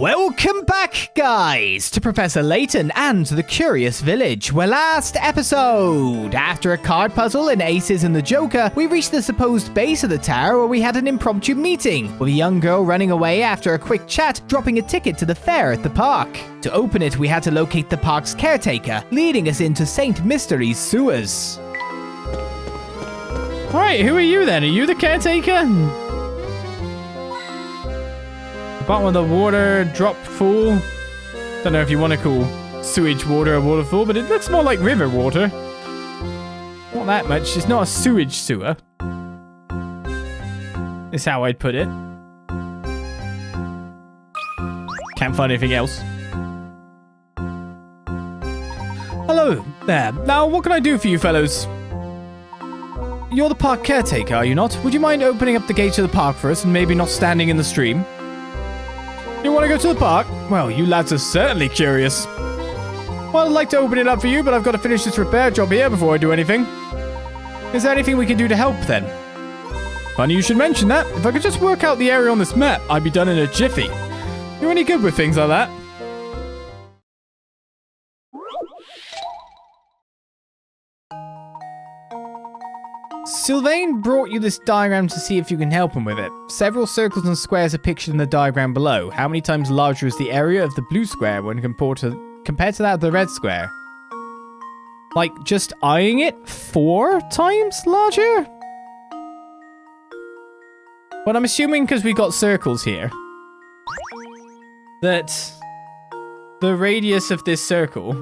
Welcome back, guys, to Professor Layton and the Curious Village, where last episode, after a card puzzle and Aces and the Joker, we reached the supposed base of the tower where we had an impromptu meeting, with a young girl running away after a quick chat, dropping a ticket to the fair at the park. To open it, we had to locate the park's caretaker, leading us into St Mystere's sewers. Alright, who are you then? Are you the caretaker? Bottom of the water drop full. Don't know if you want to call sewage water a waterfall, but it looks more like river water. Not that much. It's not a sewage sewer. Is how I'd put it. Can't find anything else. Hello there. Now, what can I do for you fellows? You're the park caretaker, are you not? Would you mind opening up the gates of the park for us and maybe not standing in the stream? You want to go to the park? Well, you lads are certainly curious. Well, I'd like to open it up for you, but I've got to finish this repair job here before I do anything. Is there anything we can do to help, then? Funny you should mention that. If I could just work out the area on this map, I'd be done in a jiffy. You any good with things like that? Sylvain brought you this diagram to see if you can help him with it. Several circles and squares are pictured in the diagram below. How many times larger is the area of the blue square when compared to that of the red square? Like, just eyeing it 4 times larger? But I'm assuming because we got circles here, that the radius of this circle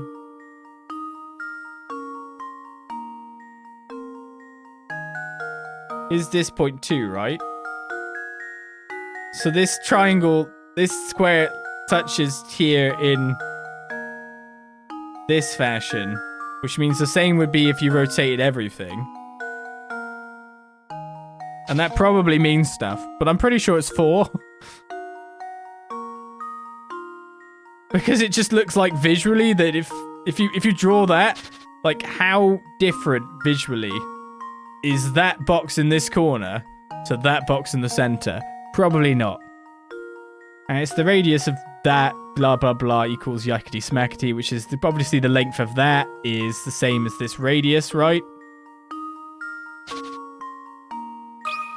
is this point 2, right? So this triangle, this square touches here in this fashion, which means the same would be if you rotated everything. And that probably means stuff, but I'm pretty sure it's 4. Because it just looks like visually that if you draw that, like how different visually is that box in this corner to that box in the center? Probably not. And it's the radius of that, blah, blah, blah, equals yakety smackety, which is obviously the length of that is the same as this radius, right?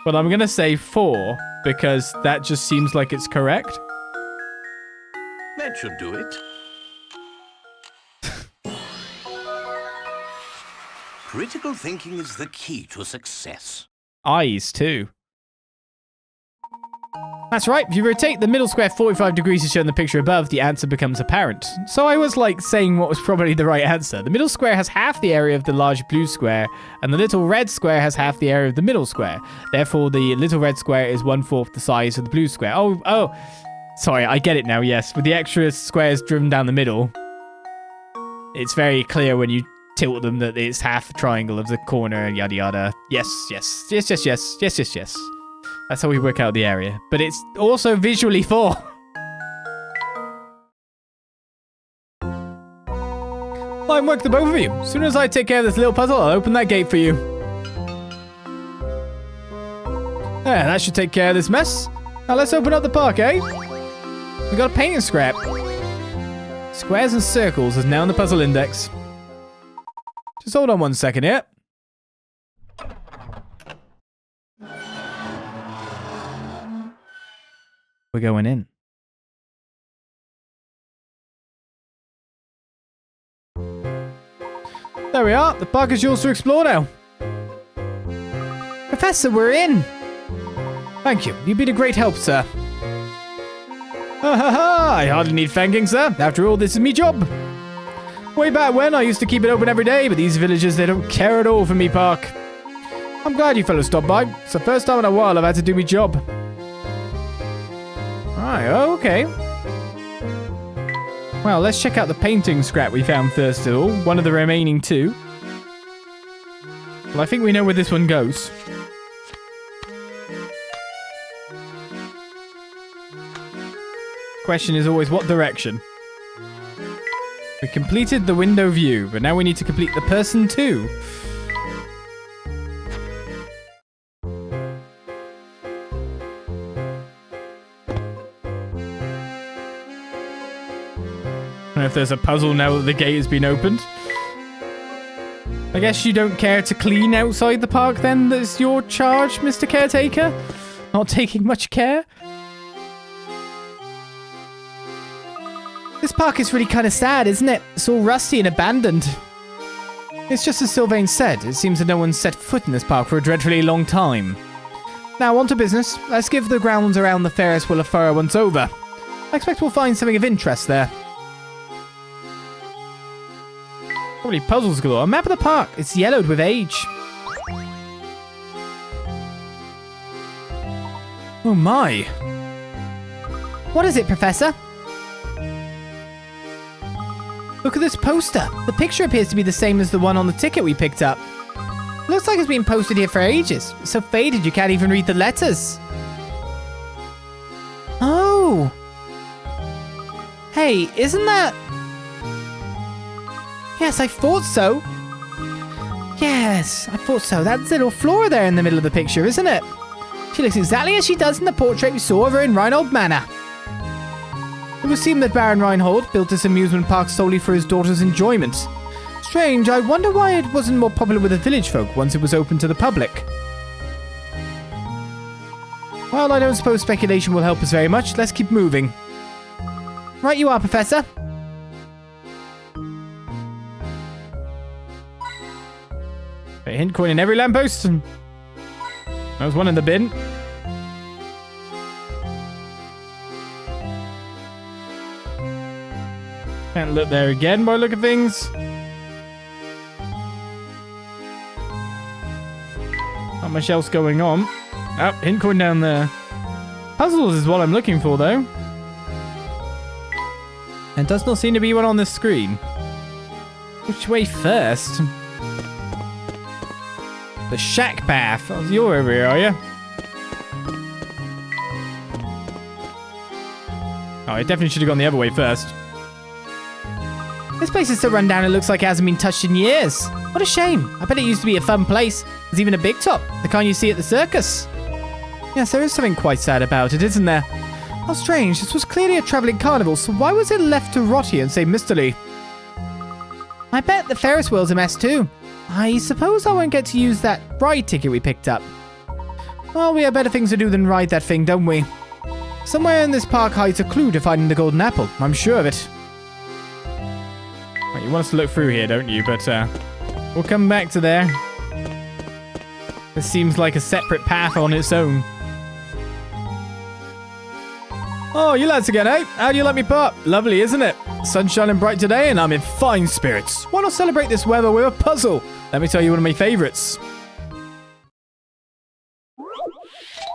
But I'm going to say 4 because that just seems like it's correct. That should do it. Critical thinking is the key to success. Eyes, too. That's right, if you rotate the middle square 45 degrees as shown in the picture above, the answer becomes apparent. So I was like saying what was probably the right answer. The middle square has half the area of the large blue square, and the little red square has half the area of the middle square. Therefore, the little red square is 1/4 the size of the blue square. Oh, sorry, I get it now, yes. With the extra squares driven down the middle, it's very clear when you tilt them that it's half the triangle of the corner and yada yada. Yes. That's how we work out the area. But it's also visually 4. Fine work to both of you. As soon as I take care of this little puzzle, I'll open that gate for you. There, that should take care of this mess. Now let's open up the park, eh? We got a painting scrap. Squares and circles is now in the puzzle index. Just hold on 1 second here. We're going in. There we are. The park is yours to explore now. Professor, we're in. Thank you. You've been a great help, sir. I hardly need thanking, sir. After all, this is me job. Way back when, I used to keep it open every day, but these villagers, they don't care at all for me park. I'm glad you fellas stopped by. It's the first time in a while I've had to do me job. Alright, okay. Well, let's check out the painting scrap we found first of all. One of the remaining 2. Well, I think we know where this one goes. Question is always what direction? We completed the window view, but now we need to complete the person too. And if there's a puzzle now that the gate has been opened. I guess you don't care to clean outside the park then? That's your charge, Mr. Caretaker? Not taking much care? This park is really kind of sad, isn't it? It's all rusty and abandoned. It's just as Sylvain said. It seems that no one's set foot in this park for a dreadfully long time. Now, on to business. Let's give the grounds around the Ferris wheel a thorough once over. I expect we'll find something of interest there. Probably puzzles galore. A map of the park. It's yellowed with age. Oh my. What is it, Professor? Look at this poster. The picture appears to be the same as the one on the ticket we picked up. Looks like it's been posted here for ages. It's so faded you can't even read the letters. Oh. Hey, isn't that... Yes, I thought so. Yes, I thought so. That's little Flora there in the middle of the picture, isn't it? She looks exactly as she does in the portrait we saw of her in Reinhold Manor. It would seem that Baron Reinhold built this amusement park solely for his daughter's enjoyment. Strange, I wonder why it wasn't more popular with the village folk once it was open to the public. Well, I don't suppose speculation will help us very much. Let's keep moving. Right you are, Professor. A hint coin in every lamppost. There's one in the bin. Can't look there again by look of things. Not much else going on. Oh, hint coin down there. Puzzles is what I'm looking for, though. And does not seem to be one on this screen. Which way first? The shack path. Oh, you're over here, are you? Oh, I definitely should have gone the other way first. This place is so run down it looks like it hasn't been touched in years. What a shame. I bet it used to be a fun place. There's even a big top, the kind you see at the circus. Yes, there is something quite sad about it, isn't there? How strange. This was clearly a travelling carnival, so why was it left to rot here in St Mystere? I bet the Ferris wheel's a mess too. I suppose I won't get to use that ride ticket we picked up. Well, we have better things to do than ride that thing, don't we? Somewhere in this park hides a clue to finding the golden apple. I'm sure of it. Right, you want us to look through here, don't you? But we'll come back to there. This seems like a separate path on its own. Oh, you lads again, eh? How do you let me pop? Lovely, isn't it? Sun's shining bright today and I'm in fine spirits. Why not celebrate this weather with a puzzle? Let me tell you one of my favourites.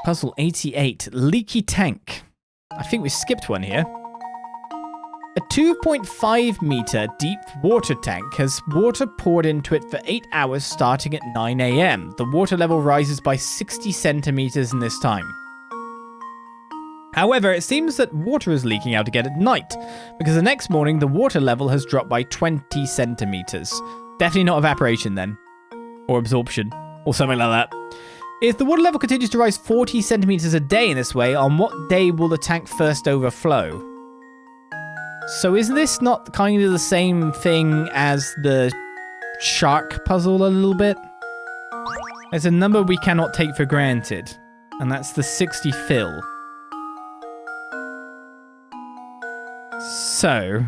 Puzzle 88, Leaky Tank. I think we skipped one here. A 2.5 meter deep water tank has water poured into it for 8 hours starting at 9 a.m. The water level rises by 60 centimeters in this time. However, it seems that water is leaking out again at night, because the next morning the water level has dropped by 20 centimeters. Definitely not evaporation then. Or absorption. Or something like that. If the water level continues to rise 40 centimeters a day in this way, on what day will the tank first overflow? So is this not kind of the same thing as the shark puzzle a little bit? There's a number we cannot take for granted, and that's the 60 fill. So,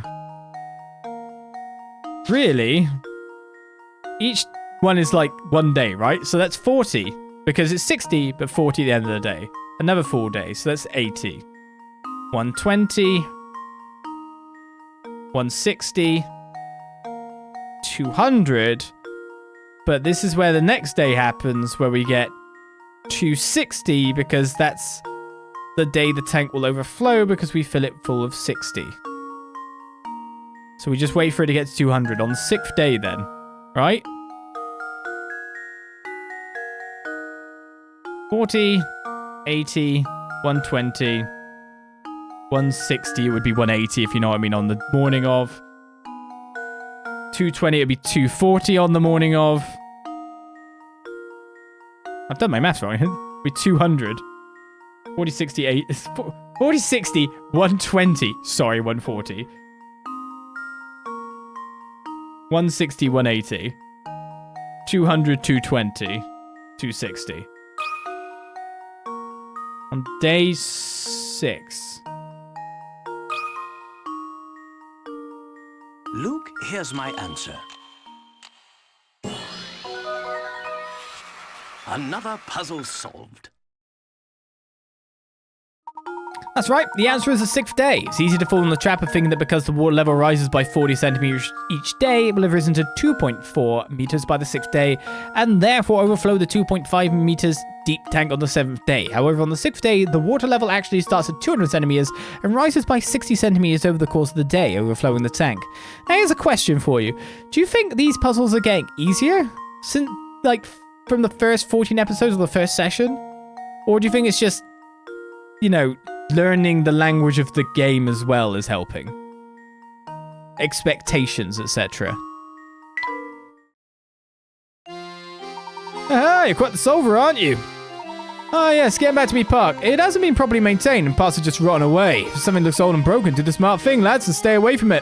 really, each one is like 1 day, right? So that's 40, because it's 60, but 40 at the end of the day. Another 4 days, so that's 80. 120, 160, 200, but this is where the next day happens, where we get 260, because that's the day the tank will overflow, because we fill it full of 60. So we just wait for it to get to 200 on the 6th day then, right? 40, 80, 120, 160, it would be 180 if you know what I mean, on the morning of. 220, it would be 240 on the morning of. I've done my math wrong. It would be 200. 40, 60, 40, 60, 120. Sorry, 140. 160, 180. 200, 220. 260. On day 6. Luke, here's my answer. Another puzzle solved. That's right, the answer is the 6th day. It's easy to fall in the trap of thinking that because the water level rises by 40 centimeters each day, it will have risen to 2.4 meters by the 6th day, and therefore overflow the 2.5 meters deep tank on the 7th day. However, on the 6th day, the water level actually starts at 200 centimeters and rises by 60 centimeters over the course of the day, overflowing the tank. Now, here's a question for you. Do you think these puzzles are getting easier since, like, from the first 14 episodes of the first session? Or do you think it's just, you know, learning the language of the game as well is helping? Expectations, etc. Ah, you're quite the solver, aren't you? Oh yes, getting back to me park. It hasn't been properly maintained and parts are just rotten away. If something looks old and broken, do the smart thing, lads, and stay away from it.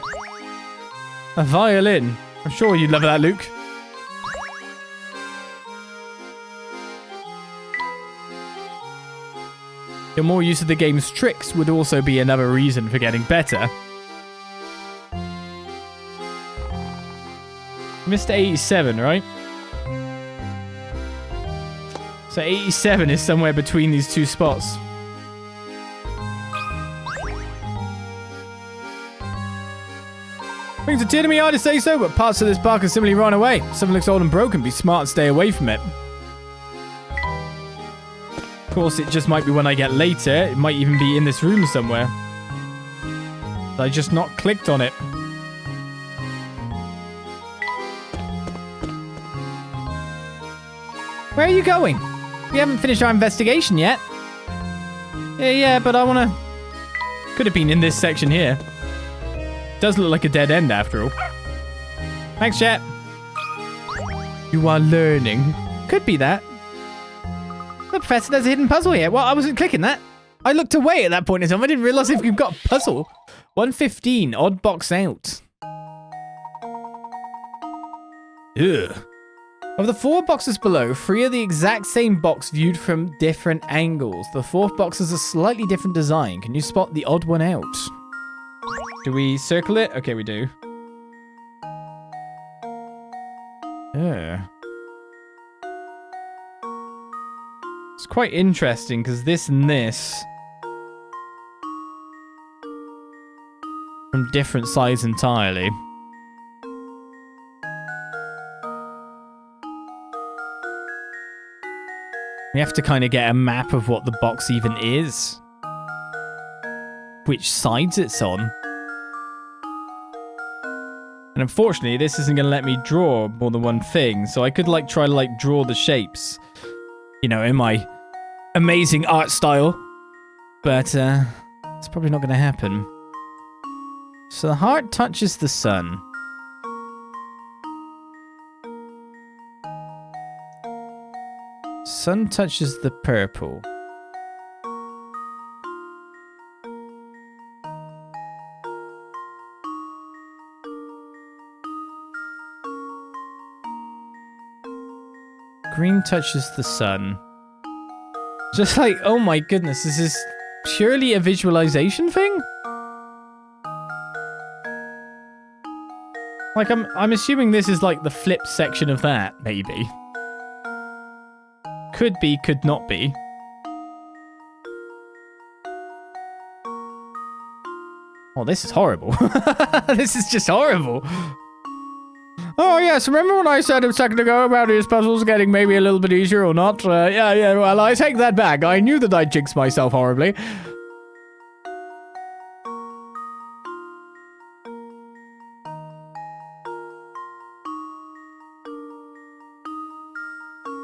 A violin. I'm sure you'd love that, Luke. Your more use of the game's tricks would also be another reason for getting better. Mr. 87, right? So 87 is somewhere between these two spots. Brings a tear to me hard to say so, but parts of this park are simply run away. Something looks old and broken, be smart and stay away from it. Of course, it just might be when I get later. It might even be in this room somewhere. I just not clicked on it. Where are you going? We haven't finished our investigation yet. Yeah, but I want to... Could have been in this section here. Does look like a dead end after all. Thanks, chat. You are learning. Could be that. The professor, there's a hidden puzzle here. Well, I wasn't clicking that. I looked away at that point in time. I didn't realize if you've got a puzzle. 115, odd box out. Ugh. Of the 4 boxes below, 3 are the exact same box viewed from different angles. The 4th box has a slightly different design. Can you spot the odd one out? Do we circle it? Okay, we do. Yeah. It's quite interesting because this and this from different sides entirely. We have to kind of get a map of what the box even is. Which sides it's on. And unfortunately, this isn't going to let me draw more than one thing. So I could try to draw the shapes. You know, in my amazing art style. But it's probably not going to happen. So the heart touches the sun. Sun touches the purple. Green touches the sun. Just like, oh my goodness, is this purely a visualization thing? Like, I'm assuming this is like the flip section of that, maybe. Could be, could not be. Oh, this is horrible. This is just horrible. Oh, yes, remember when I said a second ago about his puzzles getting maybe a little bit easier or not? Yeah, well, I take that back. I knew that I jinxed myself horribly.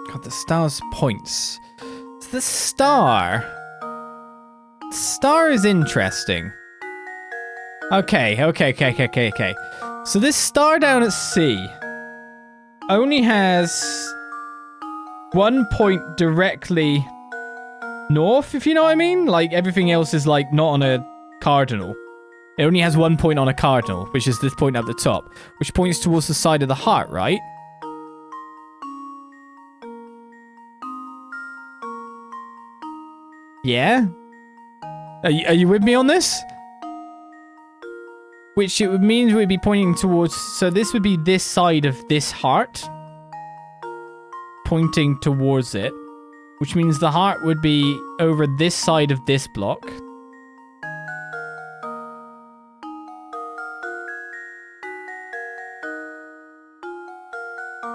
God, the star's points. The star. The star is interesting. Okay. So this star down at sea only has 1 point directly north, if you know what I mean. Like, everything else is, like, not on a cardinal. It only has 1 point on a cardinal, which is this point at the top, which points towards the side of the heart, right? Yeah? Are you with me on this? Which it would mean we'd be pointing towards... So this would be this side of this heart. Pointing towards it. Which means the heart would be over this side of this block.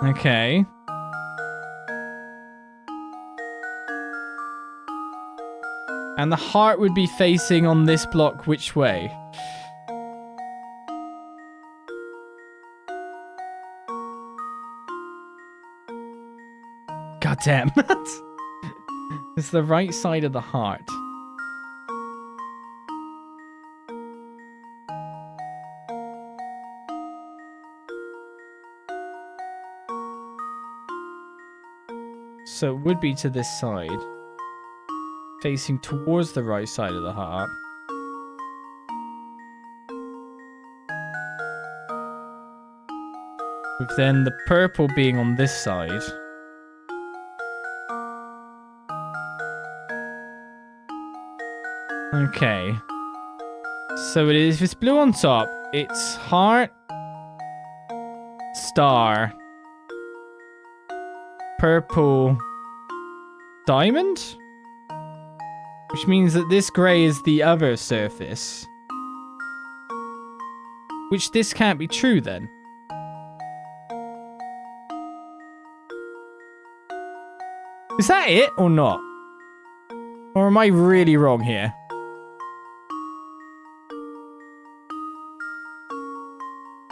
Okay. And the heart would be facing on this block which way? God damn. It's the right side of the heart. So it would be to this side. Facing towards the right side of the heart. With then the purple being on this side. Okay. So it is, if it's blue on top, it's heart, star, purple, diamond? Which means that this grey is the other surface. Which this can't be true then. Is that it or not? Or am I really wrong here?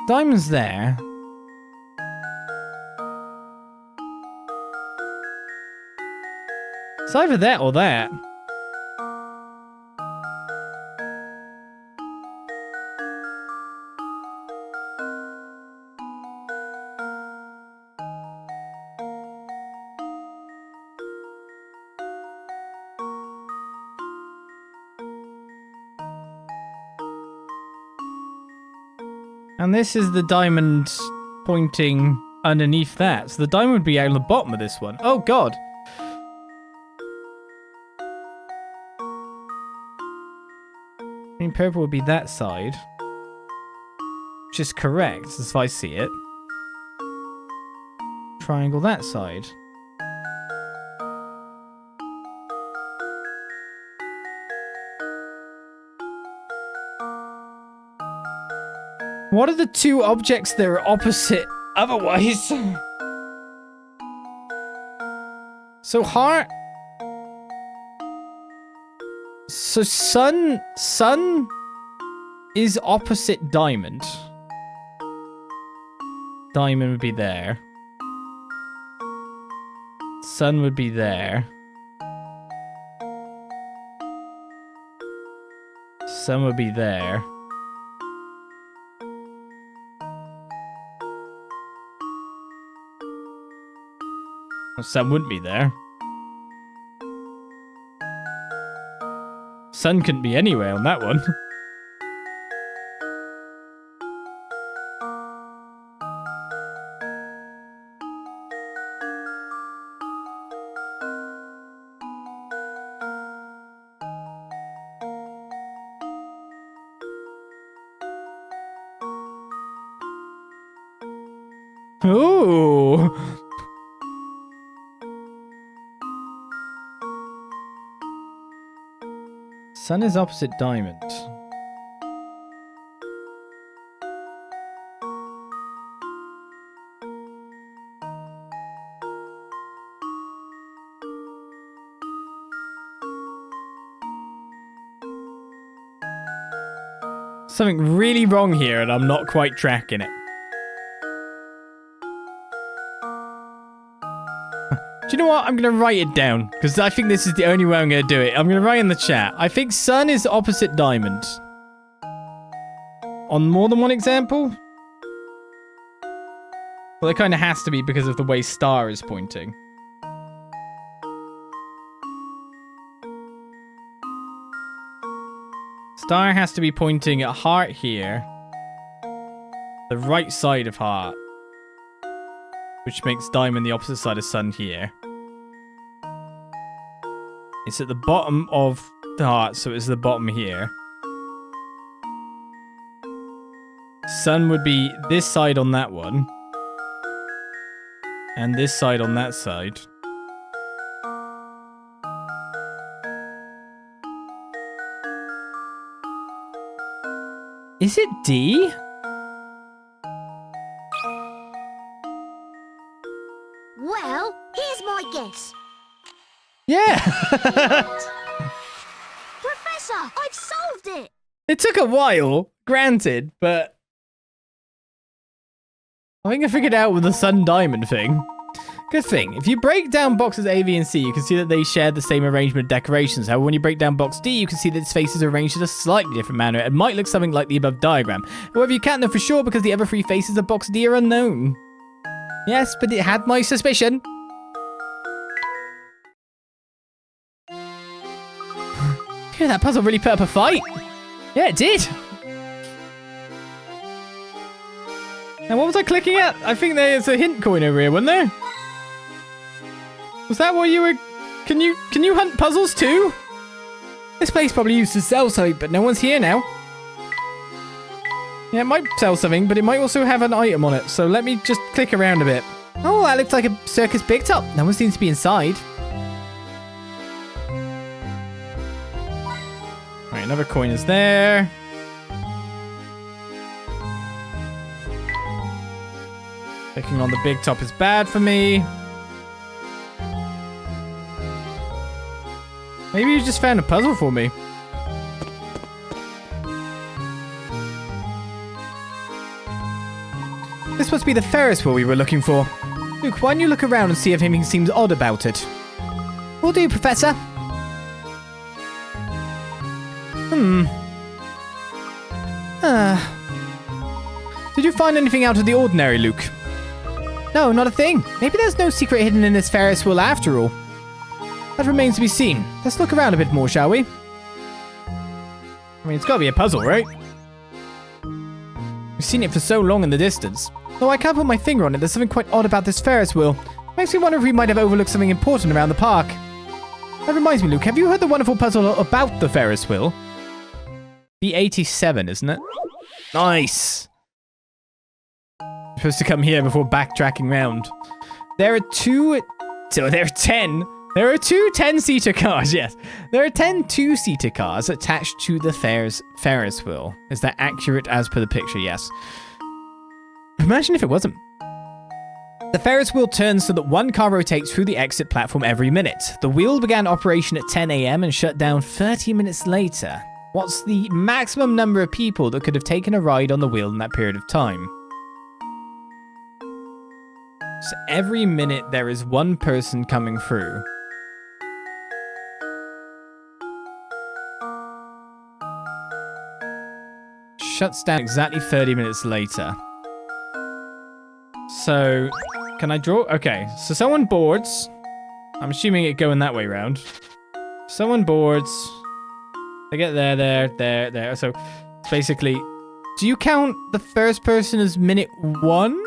Diamond's there. It's either that or that. And this is the diamond pointing underneath that. So the diamond would be out on the bottom of this one. Oh, God. I mean, purple would be that side. Which is correct, as I see it. Triangle that side. What are the two objects that are opposite otherwise? So heart. So sun is opposite diamond. Diamond would be there. Sun would be there. Sun would be there. Well, sun wouldn't be there. Sun couldn't be anywhere on that one. Ooh. Sun is opposite diamond. Something really wrong here and I'm not quite tracking it. Do you know what? I'm going to write it down, because I think this is the only way I'm going to do it. I'm going to write in the chat. I think sun is opposite diamond. On more than one example? Well, it kind of has to be because of the way star is pointing. Star has to be pointing at heart here. The right side of heart. Which makes diamond the opposite side of sun here. It's at the bottom of the heart, so it's the bottom here. Sun would be this side on that one. And this side on that side. Is it D? Well, here's my guess. Yeah! Professor, I've solved it! It took a while, granted, but I think I figured out with the sun diamond thing. Good thing. If you break down boxes A, B, and C, you can see that they share the same arrangement of decorations. However, when you break down box D, you can see that its face is arranged in a slightly different manner. It might look something like the above diagram. However, you can't know for sure because the other three faces of box D are unknown. Yes, but it had my suspicion. Phew, that puzzle really put up a fight. Yeah, it did. Now, what was I clicking at? I think there's a hint coin over here, wasn't there? Was that what you were... Can you hunt puzzles too? This place probably used to sell something, but no one's here now. Yeah, it might sell something, but it might also have an item on it. So let me just click around a bit. Oh, that looks like a circus big top. No one seems to be inside. Right, another coin is there. Clicking on the big top is bad for me. Maybe you just found a puzzle for me. This must be the Ferris wheel we were looking for. Luke, why don't you look around and see if anything seems odd about it? Will do, Professor. Did you find anything out of the ordinary, Luke? No, not a thing. Maybe there's no secret hidden in this Ferris wheel after all. That remains to be seen. Let's look around a bit more, shall we? I mean, it's got to be a puzzle, right? We've seen it for so long in the distance. Though I can't put my finger on it, there's something quite odd about this Ferris wheel. Makes me wonder if we might have overlooked something important around the park. That reminds me, Luke, have you heard the wonderful puzzle about the Ferris wheel? B87, isn't it? Nice! I'm supposed to come here before backtracking round. There are 10. There are two 10-seater cars, yes. There are 10 2-seater cars attached to the Ferris wheel. Is that accurate as per the picture? Yes. Imagine if it wasn't. The Ferris wheel turns so that one car rotates through the exit platform every minute. The wheel began operation at 10 a.m. and shut down 30 minutes later. What's the maximum number of people that could have taken a ride on the wheel in that period of time? So every minute there is one person coming through. Shuts down exactly 30 minutes later. So, can I draw? Okay, so someone boards. I'm assuming it going that way round. Someone boards. They get there. So, it's basically, do you count the first person as minute 1?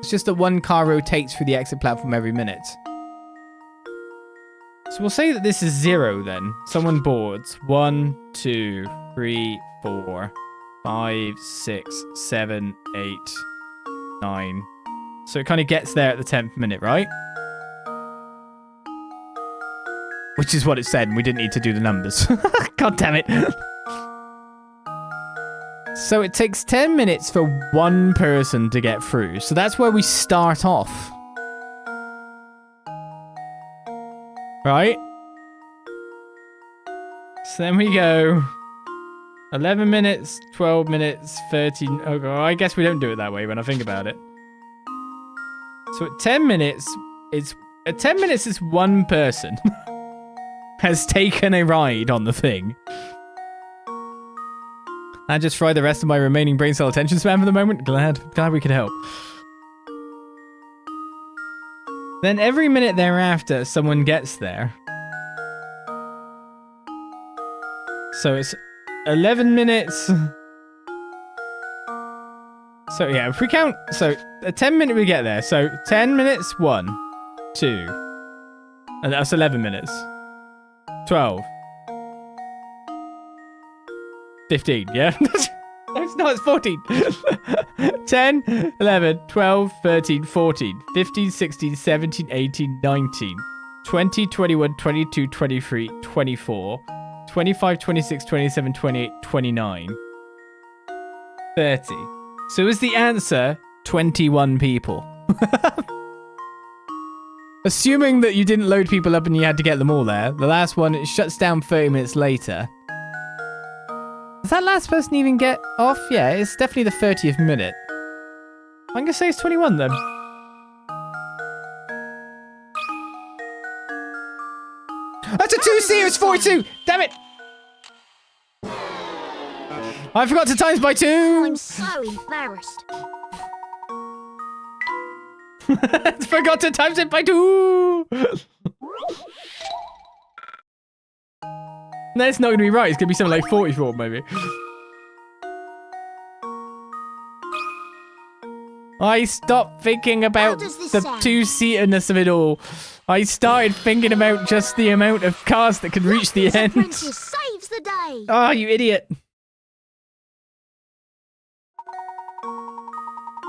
It's just that one car rotates through the exit platform every minute. So we'll say that this is 0 then. Someone boards. 1, 2, 3, 4, 5, 6, 7, 8, 9. So it kind of gets there at the 10th minute, right? Which is what it said, and we didn't need to do the numbers. God damn it. So it takes 10 minutes for one person to get through. So that's where we start off. Right? So then we go 11 minutes, 12 minutes, 13. Oh, I guess we don't do it that way when I think about it. So at 10 minutes, it's one person has taken a ride on the thing. I just fried the rest of my remaining brain cell attention span for the moment. Glad we could help. Then every minute thereafter, someone gets there. So it's 11 minutes. So yeah, if we count, so a 10-minute we get there. So 10 minutes, 1, 2, and that's 11 minutes. 12. 15, yeah? No, it's not, it's 14. 10, 11, 12, 13, 14, 15, 16, 17, 18, 19, 20, 21, 22, 23, 24, 25, 26, 27, 28, 29, 30. So is the answer 21 people? Assuming that you didn't load people up and you had to get them all there, the last one, it shuts down 30 minutes later. Does that last person even get off? Yeah, it's definitely the 30th minute. I'm gonna say it's 21 then. That's a 2-seater, it's 42! Damn it! I forgot to times by 2! I'm so embarrassed. Forgot to times it by 2! No, it's not going to be right. It's going to be something like 44, maybe. I stopped thinking about the two-seaterness of it all. I started thinking about just the amount of cars that could reach the end. Apprentice saves the day. Oh, you idiot.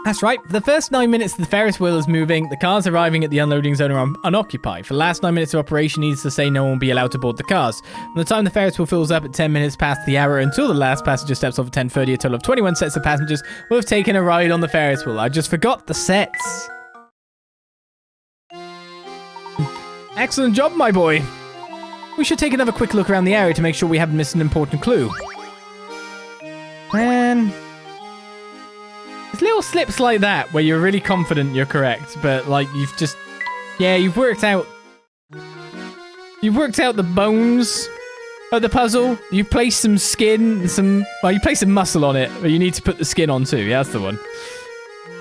That's right. For the first 9 minutes the Ferris wheel is moving, the cars arriving at the unloading zone are unoccupied. For the last 9 minutes of operation needs to say no one will be allowed to board the cars. From the time the Ferris wheel fills up at 10 minutes past the hour until the last passenger steps off at 10:30, a total of 21 sets of passengers will have taken a ride on the Ferris wheel. I just forgot the sets. Excellent job, my boy. We should take another quick look around the area to make sure we haven't missed an important clue. Man... There's little slips like that where you're really confident you're correct, but like you've just, yeah, you've worked out the bones of the puzzle. You placed some skin, you placed some muscle on it, but you need to put the skin on too. Yeah, that's the one.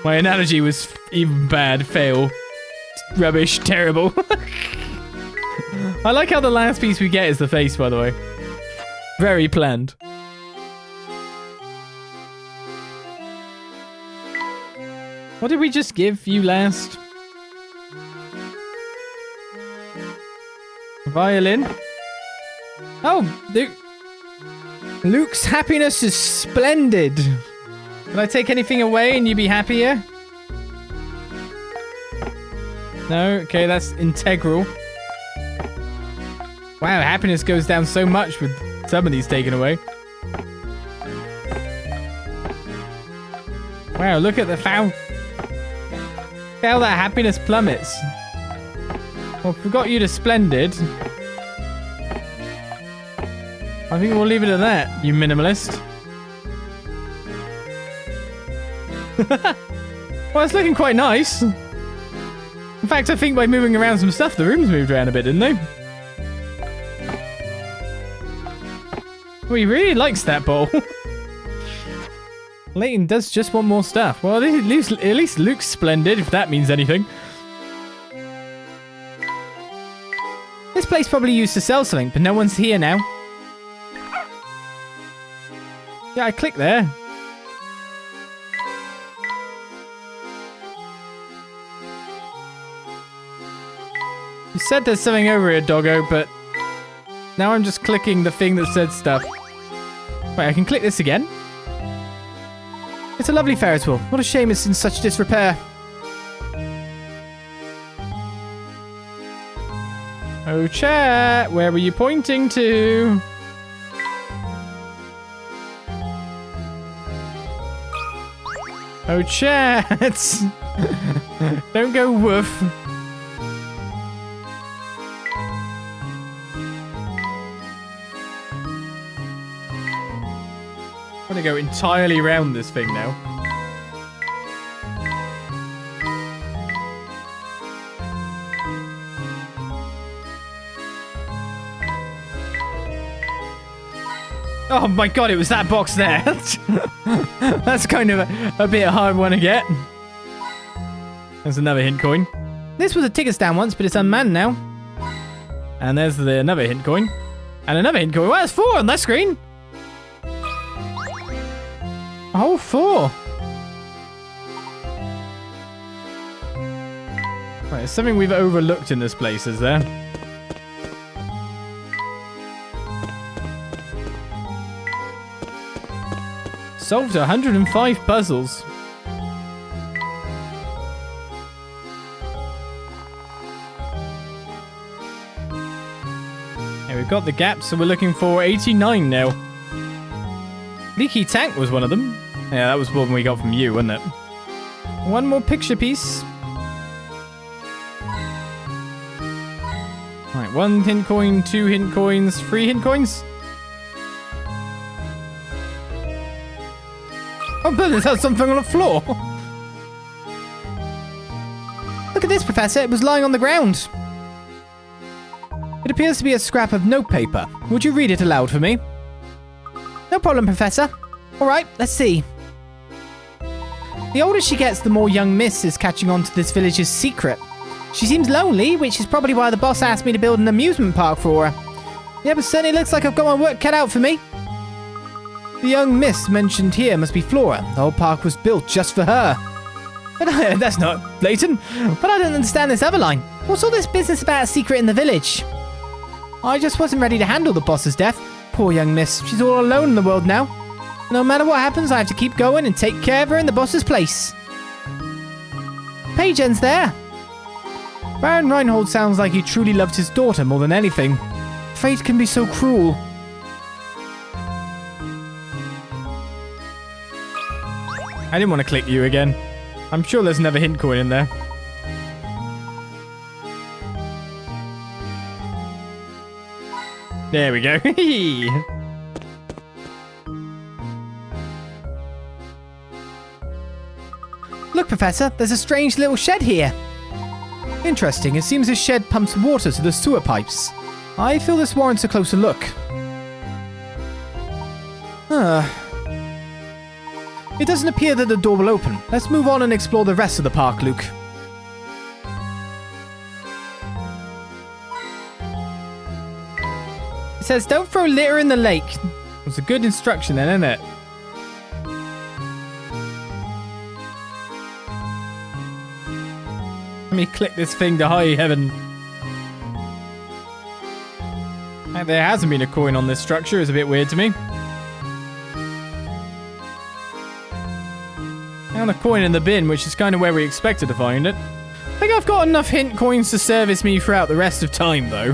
My analogy was even bad, fail, rubbish, terrible. I like how the last piece we get is the face, by the way. Very planned. What did we just give you last? Violin. Oh, Luke's happiness is splendid. Can I take anything away and you be happier? No? Okay, that's integral. Wow, happiness goes down so much with some of these taken away. Wow, look at the foul. How that happiness plummets. Well, if we got you to splendid, I think we'll leave it at that, you minimalist. Well, it's looking quite nice. In fact, I think by moving around some stuff, the rooms moved around a bit, didn't they? Well, he really likes that bowl. Layton does just want more stuff. Well, at least Luke's splendid, if that means anything. This place probably used to sell something, but no one's here now. Yeah, I clicked there. You said there's something over here, doggo, but now I'm just clicking the thing that said stuff. Wait, I can click this again? It's a lovely Ferris wheel. What a shame it's in such disrepair. Oh, chat, where were you pointing to? Oh, chat. Don't go woof. I'm gonna go entirely around this thing now. Oh my god, it was that box there. That's kind of a bit hard one to get. There's another hint coin. This was a ticket stand once, but it's unmanned now. And there's another hint coin. And another hint coin. Well, that's 4 on that screen. Oh, 4. Right, there's something we've overlooked in this place, is there? Solved 105 puzzles. Yeah, we've got the gaps, so we're looking for 89 now. Leaky tank was one of them. Yeah, that was one we got from you, wasn't it? One more picture piece. Alright, 1 hint coin, 2 hint coins, 3 hint coins. Oh, goodness, that's something on the floor. Look at this, Professor. It was lying on the ground. It appears to be a scrap of notepaper. Would you read it aloud for me? No problem, Professor. All right, let's see. The older she gets, the more young Miss is catching on to this village's secret. She seems lonely, which is probably why the boss asked me to build an amusement park for her. Yeah, but certainly looks like I've got my work cut out for me. The young Miss mentioned here must be Flora. The whole park was built just for her. But that's not Layton. But I don't understand this other line. What's all this business about a secret in the village? I just wasn't ready to handle the boss's death. Poor young Miss. She's all alone in the world now. No matter what happens, I have to keep going and take care of her in the boss's place. Page ends there. Baron Reinhold sounds like he truly loved his daughter more than anything. Fate can be so cruel. I didn't want to click you again. I'm sure there's another hint coin in there. There we go. Look, Professor, there's a strange little shed here. Interesting. It seems this shed pumps water to the sewer pipes. I feel this warrants a closer look. It doesn't appear that the door will open. Let's move on and explore the rest of the park, Luke. It says, don't throw litter in the lake. It's a good instruction then, isn't it? Let me click this thing to high heaven. There hasn't been a coin on this structure. It's a bit weird to me. And a coin in the bin, which is kind of where we expected to find it. I think I've got enough hint coins to service me throughout the rest of time, though.